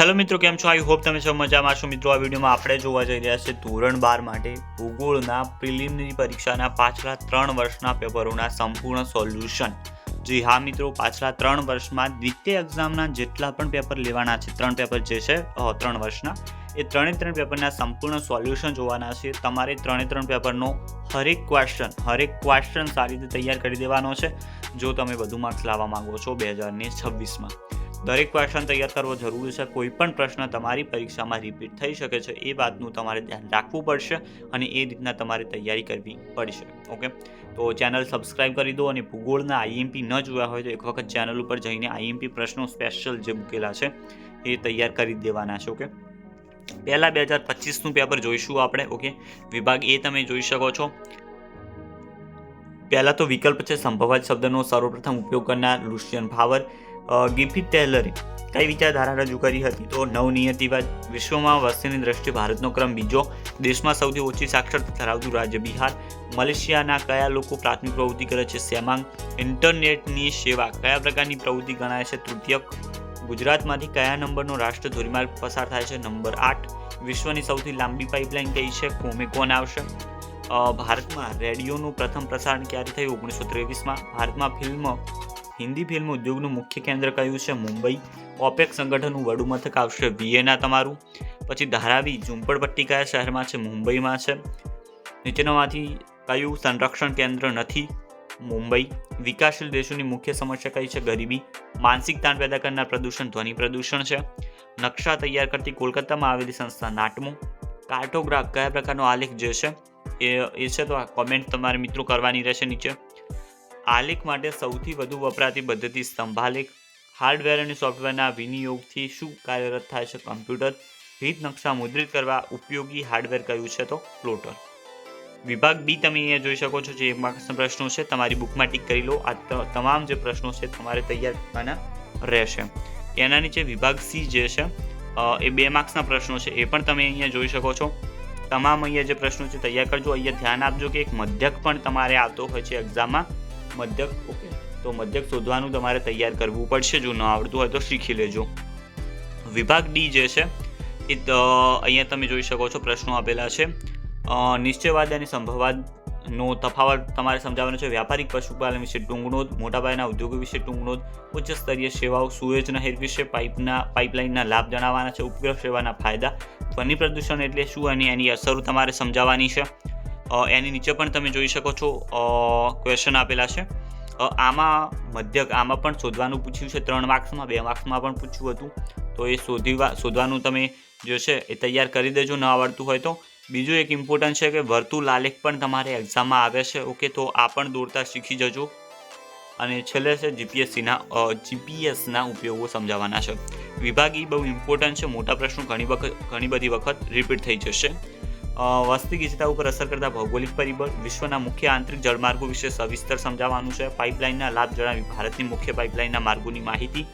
Hello મિત્રો, કેમ છો? આઈ હોપ તમે સૌ મજામાં છો. મિત્રો, આ વિડીયોમાં આપણે જોવા જઈ રહ્યા છે ધોરણ 12 માટે ભૂગોળના પ્રિલિમિનરી પરીક્ષાના પાછલા 3 વર્ષના પેપરોના સંપૂર્ણ સોલ્યુશન. જી હા મિત્રો, પાછલા 3 વર્ષમાં દ્વિતીય એક્ઝામના જેટલા પણ પેપર લેવાના છે, 3 પેપર જે છે 3 વર્ષના, એ 3 પેપરના સંપૂર્ણ સોલ્યુશન જોવાના છે. તમારે 3 પેપરનો હરેક ક્વેશ્ચન સારી રીતે તૈયાર કરી દેવાનો છે જો તમે વધુ માર્ક્સ લાવવા માંગો છો 2026માં. દરેક ક્વેશ્ચન તૈયાર કરવો જરૂરી છે. કોઈ પણ પ્રશ્ન તમારી પરીક્ષામાં રિપીટ થઈ શકે છે, એ વાતનું તમારે ધ્યાન રાખવું પડશે અને એ રીતના તમારે તૈયારી કરવી પડશે. ઓકે, તો ચેનલ સબસ્ક્રાઇબ કરી દો અને ભૂગોળના આઈએમપી ન જોયા હોય તો એક વખત ચેનલ ઉપર જઈને આઈએમપી પ્રશ્નો સ્પેશિયલ જે મૂકેલા છે એ તૈયાર કરી દેવાના છે. ઓકે, પહેલા 2025નું પેપર જોઈશું આપણે. ઓકે, વિભાગ એ તમે જોઈ શકો છો. પહેલા તો વિકલ્પ છે સંભવાત શબ્દનો સર્વપ્રથમ ઉપયોગ કરનાર લુશિયન ફાવર. ગિફિથ ટેલરે કઈ વિચારધારા રજૂ કરી હતી? તો નવનિયતિવાદ. વિશ્વમાં વસ્તીની દ્રષ્ટિએ ભારતનો ક્રમ બીજો. દેશમાં સૌથી ઓછી સાક્ષરતા ધરાવતું રાજ્ય બિહાર. મલેશિયાના કયા લોકો પ્રાથમિક પ્રવૃત્તિ કરે છે? સેમાંગ. ઇન્ટરનેટની સેવા કયા પ્રકારની પ્રવૃત્તિ ગણાય છે? તૃતીયક. ગુજરાતમાંથી કયા નંબરનો રાષ્ટ્રીય ધોરીમાર્ગ પસાર થાય છે? નંબર 8. વિશ્વની સૌથી લાંબી પાઇપલાઇન કઈ છે? કોમેકોન આવશે. ભારતમાં રેડિયોનું પ્રથમ પ્રસારણ ક્યારે થયું? 1923માં. ભારતમાં હિન્દી ફિલ્મ ઉદ્યોગનું મુખ્ય કેન્દ્ર કયું છે? મુંબઈ. ઓપેક સંગઠનનું વડું મથક આવશે વિયેના તમારું. પછી ધારાવી ઝુંપડપટ્ટી કયા શહેરમાં છે? મુંબઈમાં છે. નીચેનામાંથી કયું સંરક્ષણ કેન્દ્ર નથી? મુંબઈ. વિકાસશીલ દેશોની મુખ્ય સમસ્યા કઈ છે? ગરીબી. માનસિક તાણ પેદા કરનાર પ્રદૂષણ ધ્વનિ પ્રદૂષણ છે. નકશા તૈયાર કરતી કોલકાતામાં આવેલી સંસ્થા નાટમો. કાર્ટોગ્રાફ કયા પ્રકારનો આલેખ જે છે એ છે? તો આ કોમેન્ટ તમારે મિત્રો કરવાની રહેશે નીચે. આલેખ માટે સૌથી વધુ વપરાતી પદ્ધતિ સ્તંભાલેખ. હાર્ડવેર અને સોફ્ટવેરના વિનિયોગથી શું કાર્યરત થાય છે? કમ્પ્યુટર. રીત નકશા મુદ્રિત કરવા ઉપયોગી હાર્ડવેર કયું છે? તો પ્લોટર. વિભાગ બી તમે અહીંયા જોઈ શકો છો. જે 1 માર્ક્સના પ્રશ્નો છે તમારી બુકમાં ટીક કરી લો. આ તમામ જે પ્રશ્નો છે તમારે તૈયાર કરવાના રહેશે. એના નીચે વિભાગ સી જે છે એ 2 માર્ક્સના પ્રશ્નો છે, એ પણ તમે અહીંયા જોઈ શકો છો. તમામ અહીંયા જે પ્રશ્નો છે તૈયાર કરજો. અહીંયા ધ્યાન આપજો કે એક મધ્યક પણ તમારે આવતો હોય છે એક્ઝામમાં. મધ્યક. ઓકે, તો મધ્યક શોધવાનું તમારે તૈયાર કરવું પડશે. જો ન આવડતું હોય તો શીખી લેજો. વિભાગ ડી જે છે એ અહીંયા તમે જોઈ શકો છો પ્રશ્નો આપેલા છે. નિશ્ચયવાદ અને સંભવવાદનો તફાવત તમારે સમજાવવાનો છે. વ્યાપારિક પશુપાલન વિશે ટૂંકનોંધ. મોટાપાયાના ઉદ્યોગો વિશે ટૂંકનોંધ. ઉચ્ચ સ્તરીય સેવાઓ. સુએઝ નહેર વિશે પાઇપલાઇનના લાભ જણાવવાના છે. ઉપગ્રહ સેવાના ફાયદા. ધ્વનિ પ્રદૂષણ એટલે શું અને એની અસરો તમારે સમજાવવાની છે. એની નીચે પણ તમે જોઈ શકો છો ક્વેશ્ચન આપેલા છે. આમાં પણ શોધવાનું પૂછ્યું છે. 3 માર્ક્સમાં, 2 માર્ક્સમાં પણ પૂછ્યું હતું. તો એ શોધવાનું તમે જે છે એ તૈયાર કરી દેજો ન આવડતું હોય તો. બીજું એક ઇમ્પોર્ટન્ટ છે કે વર્તુળ આલેખ પણ તમારે એક્ઝામમાં આવે છે. ઓકે, તો આ પણ દોરતા શીખી જજો. અને છેલ્લે છે જીપીએસના ઉપયોગો સમજાવવાના છે. વિભાગ ઈ બહુ ઇમ્પોર્ટન્ટ છે. મોટા પ્રશ્નો ઘણી બધી વખત રિપીટ થઈ જશે. વસ્તી ગીચતા ઉપર અસર કરતા ભૌગોલિક પરિબળ. વિશ્વના મુખ્ય આંતરિક જળમાર્ગો વિશે સવિસ્તર સમજાવવાનું છે. પાઇપલાઇનના લાભ જણાવી ભારતની મુખ્ય પાઇપલાઇનના માર્ગોની માહિતી.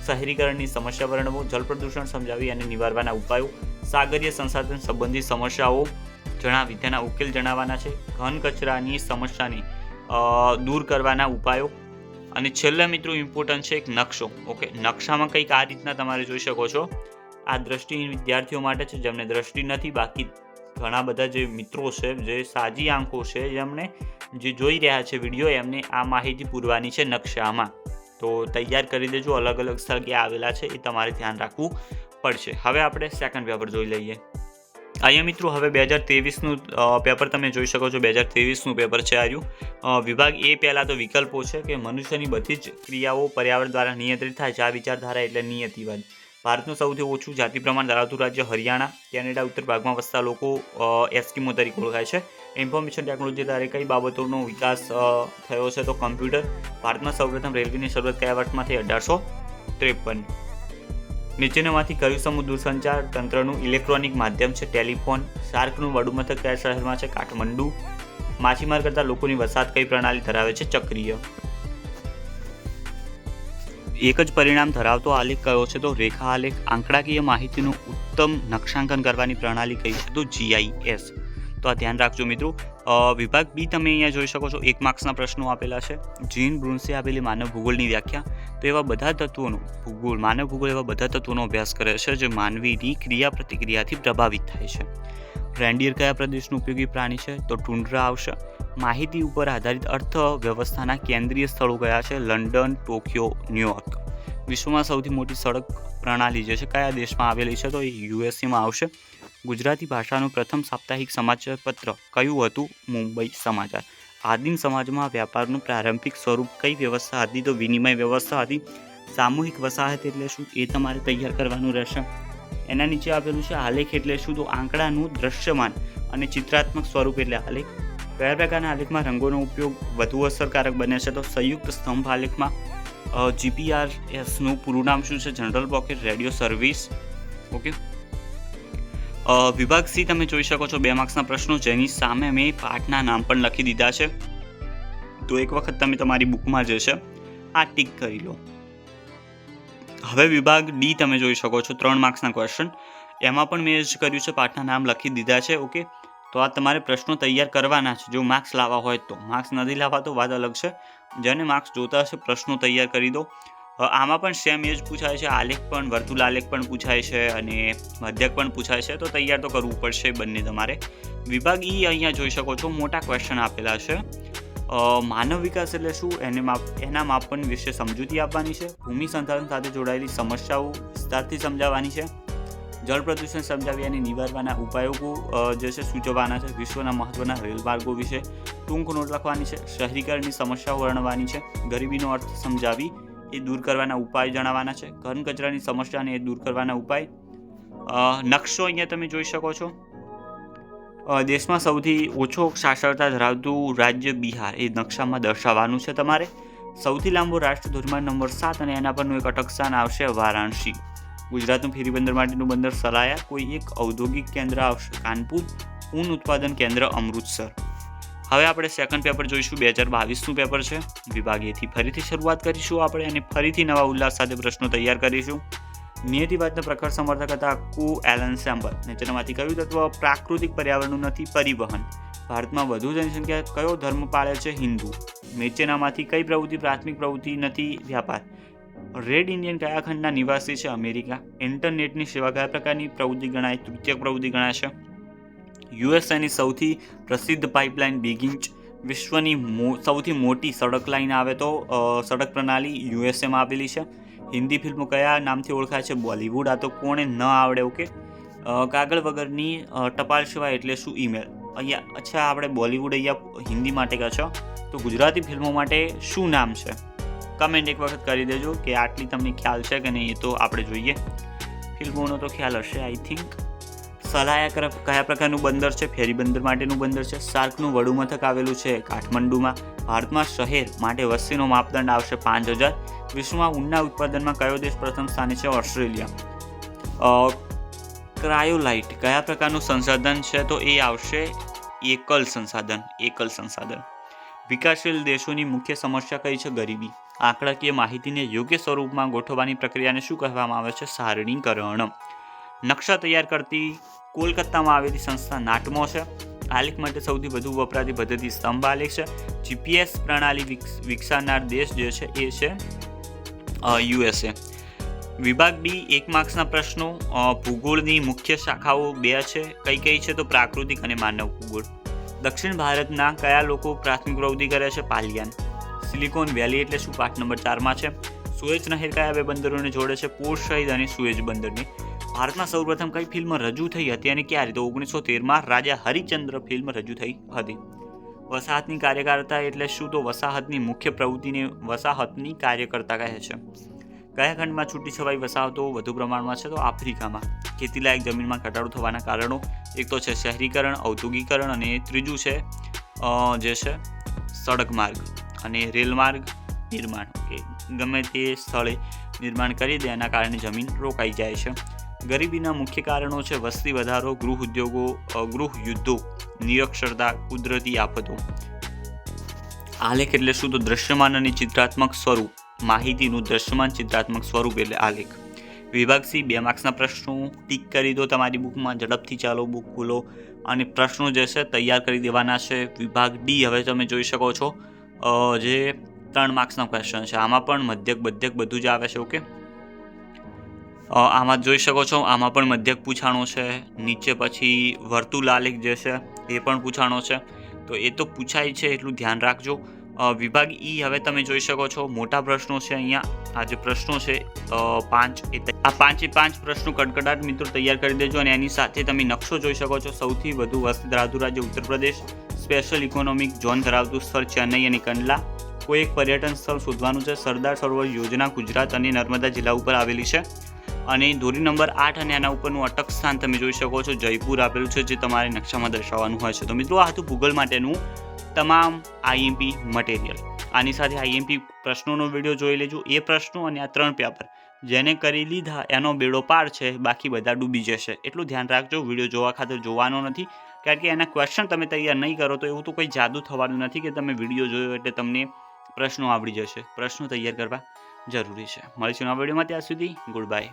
શહેરીકરણની સમસ્યા વર્ણવો. જળ પ્રદૂષણ સમજાવી અને નિવારવાના ઉપાયો. સાગરીય સંસાધન સંબંધિત સમસ્યાઓ જણાવી તેના ઉકેલ જણાવવાના છે. ઘન કચરાની સમસ્યાને દૂર કરવાના ઉપાયો. અને છેલ્લા મિત્રો ઇમ્પોર્ટન્ટ છે એક નકશો. ઓકે, નકશામાં કંઈક આ રીતના તમારે જોઈ શકો છો. આ દ્રષ્ટિહીન વિદ્યાર્થીઓ માટે છે જેમને દ્રષ્ટિ નથી. બાકી ઘણા બધા જે મિત્રો છે, જે સાજી આંખો છે, જેમને જે જોઈ રહ્યા છે વિડીયો, એમને આ માહિતી પૂરવાની છે નકશામાં. તો તૈયાર કરી દેજો. અલગ અલગ સ્થળ ક્યાં આવેલા છે એ તમારે ધ્યાન રાખવું પડશે. હવે આપણે સેકન્ડ પેપર જોઈ લઈએ. અહીંયા મિત્રો હવે 2023નું પેપર તમે જોઈ શકો છો. 2023નું પેપર છે આવ્યું. વિભાગ એ પહેલાં તો વિકલ્પો છે કે મનુષ્યની બધી જ ક્રિયાઓ પર્યાવરણ દ્વારા નિયંત્રિત થાય છે. આ વિચારધારા એટલે નિયતિવાદ. ભારતનું સૌથી ઓછું જાતિ પ્રમાણ ધરાવતું રાજ્ય હરિયાણા. કેનેડા ઉત્તર ભાગમાં વસતા લોકો એસ્કિમો તરીકે ઓળખાય છે. ઇન્ફોર્મેશન ટેકનોલોજી દ્વારા કઈ બાબતોનો વિકાસ થયો છે? તો કમ્પ્યુટર. ભારતમાં સૌપ્રથમ રેલવેની શરૂઆત કયા વર્ષમાં થઈ? 1853. નીચેનામાંથી કયું સમૂહ દૂરસંચાર તંત્રનું ઇલેક્ટ્રોનિક માધ્યમ છે? ટેલિફોન. શાર્કનું વડું મથક કયા શહેરમાં છે? કાઠમંડુ. માછીમાર કરતા લોકોની વસાહત કઈ પ્રણાલી ધરાવે છે? ચક્રીય. એક જ પરિણામ ધરાવતો આલેખ કયો છે? તો રેખા આલેખ. આંકડાકીય માહિતીનું ઉત્તમ નકશાંકન કરવાની પ્રણાલી કઈ છે? તો GIS. તો આ ધ્યાન રાખજો મિત્રો. વિભાગ બી તમે અહીંયા જોઈ શકો છો, 1 માર્ક્સના પ્રશ્નો આપેલા છે. જીન બ્રુન્સે આપેલી માનવ ભૂગોળની વ્યાખ્યા. તો એવા બધા તત્વોનો માનવ ભૂગોળ એવા બધા તત્વોનો અભ્યાસ કરે છે જે માનવીની ક્રિયા પ્રતિક્રિયાથી પ્રભાવિત થાય છે. રેન્ડિયર કયા પ્રદેશનું ઉપયોગી પ્રાણી છે? તો ટુન્ડ્રા આવશે. માહિતી ઉપર આધારિત અર્થવ્યવસ્થાના કેન્દ્રીય સ્થળો કયા છે? London, Tokyo, New York. વિશ્વમાં સૌથી મોટી સડક પ્રણાલી જે છે કયા દેશમાં આવેલી છે? તો એ યુએસએમાં આવશે. ગુજરાતી ભાષાનું પ્રથમ સાપ્તાહિક સમાચાર પત્ર કયું હતું? મુંબઈ સમાચાર. આદિમ સમાજમાં વ્યાપારનું પ્રારંભિક સ્વરૂપ કઈ વ્યવસ્થા હતી? તો વિનિમય વ્યવસ્થા હતી. સામૂહિક વસાહત એટલે શું? એ તમારે તૈયાર કરવાનું રહેશે. એના નીચે આપેલું છે આલેખ એટલે શું? તો આંકડાનું દ્રશ્યમાન અને ચિત્રાત્મક સ્વરૂપ એટલે આલેખ. કયા પ્રકારના આલેખમાં રંગોનો ઉપયોગ વધુ અસરકારક બને છે? તો સંયુક્ત સ્તંભ આલેખમાં. GPRSનું પૂરું નામ શું છે? General pocket radio service. Okay. વિભાગ સી તમે જોઈ શકો છો, 2 માર્ક્સના પ્રશ્નો જેની સામે મેં પાઠના નામ પણ લખી દીધા છે. તો એક વખત તમે તમારી બુકમાં જે છે આ ટીક કરી લો. હવે વિભાગ ડી તમે જોઈ શકો છો, 3 માર્ક્સના ક્વેશ્ચન. એમાં પણ મેં જ કર્યું છે, પાઠના નામ લખી દીધા છે. ઓકે. તો આ તમારે પ્રશ્નો તૈયાર કરવાના છે જો માર્ક્સ લાવવા હોય તો. માર્ક્સ નથી લાવવા તો વાત અલગ છે. જેને માર્ક્સ જોતા હશે પ્રશ્નો તૈયાર કરી દો. આમાં પણ સેમ એ જ પૂછાય છે. આલેખ પણ, વર્તુળ આલેખ પણ પૂછાય છે અને મધ્યક પણ પૂછાય છે. તો તૈયાર તો કરવું પડશે બંને તમારે. વિભાગ ઈ અહીંયા જોઈ શકો છો, મોટા ક્વેશ્ચન આપેલા છે. માનવ વિકાસ એટલે શું? એના માપન વિશે સમજૂતી આપવાની છે. ભૂમિ સંસાધન સાથે જોડાયેલી સમસ્યાઓ વિસ્તારથી સમજાવવાની છે. જળ પ્રદૂષણ સમજાવી અને નિવારવાના ઉપાયો જે છે સૂચવવાના છે. વિશ્વના મહત્વના રેલમાર્ગો વિશે ટૂંક નોટ લખવાની છે. શહેરીકરણની સમસ્યાઓ વર્ણવવાની છે. ગરીબીનો અર્થ સમજાવી એ દૂર કરવાના ઉપાય જણાવવાના છે. ઘન કચરાની સમસ્યાને એ દૂર કરવાના ઉપાય. નકશો અહીંયા તમે જોઈ શકો છો. દેશમાં સૌથી ઓછો સાક્ષરતા ધરાવતું રાજ્ય બિહાર એ નકશામાં દર્શાવવાનું છે તમારે. સૌથી લાંબો રાષ્ટ્ર ધોરીમાર્ગ નંબર 7 અને એના પરનું એક અટક સ્થાન આવશે વારાણસી. ગુજરાતનું ફેરી બંદર માટેનું બંદર સલાયા. કોઈ એક ઔદ્યોગિક કેન્દ્ર આવશે કાનપુર. ઊન ઉત્પાદન કેન્દ્ર અમૃતસર. હવે આપણે સેકન્ડ પેપર જોઈશું, 2022નું પેપર છે. વિભાગ એથી ફરીથી શરૂઆત કરીશું આપણે અને ફરીથી નવા ઉલ્લાસ સાથે પ્રશ્નો તૈયાર કરીશું. નિયતિવાદના પ્રખર સમર્થક હતા કુ એલન સેમ્પલ. નીચેનામાંથી કયું તત્વ પ્રાકૃતિક પર્યાવરણનું નથી? પરિવહન. ભારતમાં વધુ જનસંખ્યા કયો ધર્મ પાળે છે? હિન્દુ. નીચેનામાંથી કઈ પ્રવૃત્તિ પ્રાથમિક પ્રવૃત્તિ નથી? વ્યાપાર. રેડ ઇન્ડિયન કયા ખંડના નિવાસી છે? અમેરિકા. ઇન્ટરનેટની સેવા કયા પ્રકારની પ્રવૃત્તિ ગણાય? તૃતીયક પ્રવૃત્તિ ગણાય છે. યુએસએની સૌથી પ્રસિદ્ધ પાઇપલાઇન બિગ ઇંચ. વિશ્વની સૌથી મોટી સડક લાઇન આવે તો સડક પ્રણાલી યુએસએમાં આવેલી છે. હિન્દી ફિલ્મો કયા નામથી ઓળખાય છે? બોલિવૂડ. આ તો કોણે ન આવડે. ઓકે. કાગળ વગરની ટપાલ સેવા એટલે શું? ઈમેલ. અહીંયા અચ્છા આપણે બોલિવૂડ અહીંયા હિન્દી માટે કહો છો, તો ગુજરાતી ફિલ્મો માટે શું નામ છે? કમેન્ટ એક વખત કરી દેજો કે આટલી તમને ખ્યાલ છે કે નહીં. એ તો આપણે જોઈએ. ફિલ્મોનો તો ખ્યાલ હશે આઈ થિંક. સલાયા કયા પ્રકારનું બંદર છે? ફેરી બંદર માટેનું બંદર છે. સાર્કનું વડુ મથક આવેલું છે કાઠમંડુમાં. ભારતમાં શહેર માટે વસ્તીનો માપદંડ આવશે 5000. વિશ્વમાં ઊનના ઉત્પાદનમાં કયો દેશ પ્રથમ સ્થાને છે? ઓસ્ટ્રેલિયા. ક્રાયોલાઇટ કયા પ્રકારનું સંસાધન છે? તો એ આવશે એકલ સંસાધન. વિકાસશીલ દેશોની મુખ્ય સમસ્યા કઈ છે? ગરીબી. આંકડાકીય માહિતીને યોગ્ય સ્વરૂપમાં ગોઠવવાની પ્રક્રિયાને શું કહેવામાં આવે છે? સારણીકરણ. નકશા તૈયાર કરતી કોલકાતામાં આવેલી સંસ્થા નાટમો છે. આલેખ માટે સૌથી વધુ વપરાતી પદ્ધતિ સ્તંભ આલેખ છે. જીપીએસ પ્રણાલી વિકસાવનાર દેશ જે છે એ છે યુએસએ. વિભાગ ડી 1 માર્ક્સના પ્રશ્નો. ભૂગોળની મુખ્ય શાખાઓ 2 છે. કઈ છે? તો પ્રાકૃતિક અને માનવ ભૂગોળ. દક્ષિણ ભારતના કયા લોકો પ્રાથમિક પ્રવૃત્તિ કરે છે? પાલિયાન. સિલિકોન વેલી એટલે શું? પાઠ નંબર 4માં છે. સુએઝ નહેર કયા 2 બંદરોને જોડે છે? પોર્ટ શહીદ અને સુએઝ બંદરને. ભારતમાં સૌપ્રથમ કઈ ફિલ્મ રજૂ થઈ હતી અને ક્યારે? તો 1913માં રાજા હરિચંદ્ર ફિલ્મ રજૂ થઈ હતી. વસાહતની કાર્યકર્તા એટલે શું? તો વસાહતની મુખ્ય પ્રવૃત્તિને વસાહતની કાર્યકર્તા કહે છે. કયા ખંડમાં છૂટી છવાઈ વસાહતો વધુ પ્રમાણમાં છે? તો આફ્રિકામાં. ખેતીલાયક જમીનમાં ઘટાડો થવાના કારણો એક તો છે શહેરીકરણ, ઔદ્યોગિકરણ અને ત્રીજું છે જે છે સડક માર્ગ અને રેલમાર્ગ નિર્માણ. ગમે તે સ્થળે નિર્માણ કરી દે એના કારણે જમીન રોકાઈ જાય છે. ગરીબીના મુખ્ય કારણો છે વસ્તી વધારો, ગૃહ યુદ્ધો, નિરક્ષરતા, કુદરતી આફતો. આલેખ એટલે શું? તો દ્રશ્યમાન અને ચિત્રાત્મક સ્વરૂપ. માહિતીનું દ્રશ્યમાન ચિત્રાત્મક સ્વરૂપ એટલે આલેખ. વિભાગ સી 2 માર્ક્સના પ્રશ્નો ટીક કરી દો તમારી બુકમાં. ઝડપથી ચાલો, બુક ખોલો અને પ્રશ્નો જે છે તૈયાર કરી દેવાના છે. વિભાગ ડી હવે તમે જોઈ શકો છો જે 3 માર્ક્સના ક્વેશ્ચન છે. આમાં પણ મધ્યક બધ્યક બધું જ આવે છે. ઓકે, આમાં જોઈ શકો છો, આમાં પણ મધ્યક પૂછાણો છે. નીચે પછી વર્તુલાલેખ જે છે એ પણ પૂછાણો છે. તો એ તો પૂછાય છે એટલું ધ્યાન રાખજો. વિભાગ ઈ હવે તમે જોઈ શકો છો, મોટા પ્રશ્નો છે. અહીંયા આ જે પ્રશ્નો છે 5 આ 5 પ્રશ્નો કડકડાટ મિત્રો તૈયાર કરી દેજો. અને એની સાથે તમે નકશો જોઈ શકો છો. સૌથી વધુ વસ્તી ધરાવતું રાજ્ય Uttar Pradesh, special economic zone ધરાવતું સ્થળ ચેન્નઈ અને કંડલા. કોઈ એક પર્યટન સ્થળ શોધવાનું છે. સરદાર સરોવર યોજના ગુજરાત અને નર્મદા જિલ્લા ઉપર આવેલી છે. અને દોરી નંબર 8 અને આના ઉપરનું અટક સ્થાન તમે જોઈ શકો છો, જયપુર આવેલું છે, જે તમારે નકશામાં દર્શાવવાનું હોય છે. તો મિત્રો આ હતું ભૂગોળ માટેનું તમામ આઈએમપી મટીરિયલ. આની સાથે આઈએમપી પ્રશ્નોનો વિડીયો જોઈ લેજો. એ પ્રશ્નો અને આ 3 પેપર જેને કરી લીધા એનો બેડો પાર છે, બાકી બધા ડૂબી જશે. એટલું ધ્યાન રાખજો. વિડીયો જોવા ખાતર જોવાનો નથી, કારણ કે એના ક્વેશ્ચન તમે તૈયાર નહીં કરો તો એવું તો કોઈ જાદુ થવાનું નથી કે તમે વિડીયો જોયો એટલે તમને પ્રશ્નો આવડી જશે. પ્રશ્નો તૈયાર કરવા જરૂરી છે. મળીશું આ વિડીયોમાં. ત્યાં સુધી ગુડ બાય.